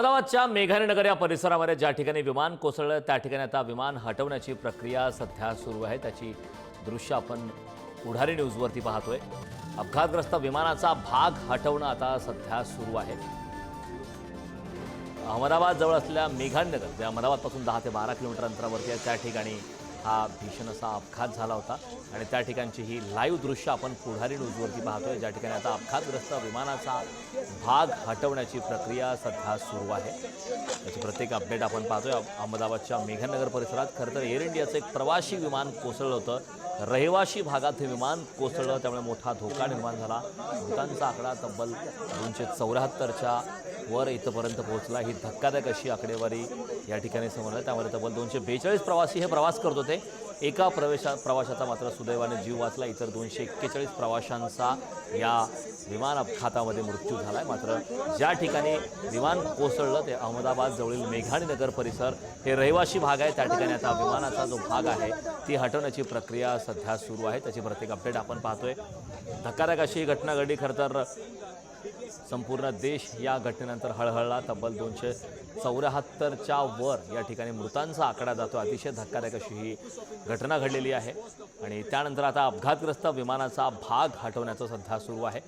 अहमदाबादच्या मेघानीनगर या परिसरामध्ये ज्या ठिकाणी विमान कोसळलं त्या ठिकाणी आता विमान हटवण्याची प्रक्रिया सध्या सुरू आहे। त्याची दृश्य आपण पुढारी न्यूजवरती पाहतोय। अपघातग्रस्त विमानाचा भाग हटवणं आता सध्या सुरू आहे। अहमदाबाद जवळ असलेल्या मेघानीनगर जे अहमदाबादपासून 10 ते 12 किलोमीटर अंतरावरती आहे त्या ठिकाणी हा भीषण असा अपघात झाला होता आणि त्या ठिकाणची ही लाईव्ह दृश्य आपण पुढारी न्यूजवरती पाहतोय। ज्या ठिकाणी आता अपघातग्रस्त विमानाचा भाग हटवण्याची प्रक्रिया सध्या सुरू आहे। याची प्रत्येक अपडेट आपण पाहतोय। अहमदाबादच्या मेघानीनगर परिसरात खरं तर एअर इंडियाचं एक प्रवासी विमान कोसळलं होतं। रहिवाशी भागात हे विमान कोसळलं त्यामुळे मोठा धोका निर्माण झाला। मृतांचा आकडा तब्बल 274च्या वर इथपर्यंत पोहोचला। ही धक्कादायक अशी आकडेवारी या ठिकाणी समोर आहे। त्यामुळे तब्बल 242 प्रवासी हे प्रवास करत होते। एका प्रवाशाचा मात्र सुदैवाने जीव वाचला। इतर 241 प्रवाशांचा या विमान अपघातामध्ये मृत्यू झाला आहे। मात्र ज्या ठिकाणी विमान कोसळलं ते अहमदाबाद जवळील मेघानीनगर परिसर हे रहिवाशी भाग आहे। त्या ठिकाणी आता विमानाचा जो भाग आहे ती हटवण्याची प्रक्रिया सध्या सुरू आहे। त्याची प्रत्येक अपडेट आपण पाहतोय। धक्कादायक अशी घटना घडली। खरं तर संपूर्ण देश या घटनेनंतर हळहळला। तब्बल 274च्या वर या ठिकाणी मृतांचा आकडा जातो। अतिशय धक्कादायक अशी ही घटना घडलेली आहे आणि त्यानंतर आता अपघातग्रस्त विमानाचा भाग हटवण्याचं सध्या सुरू आहे।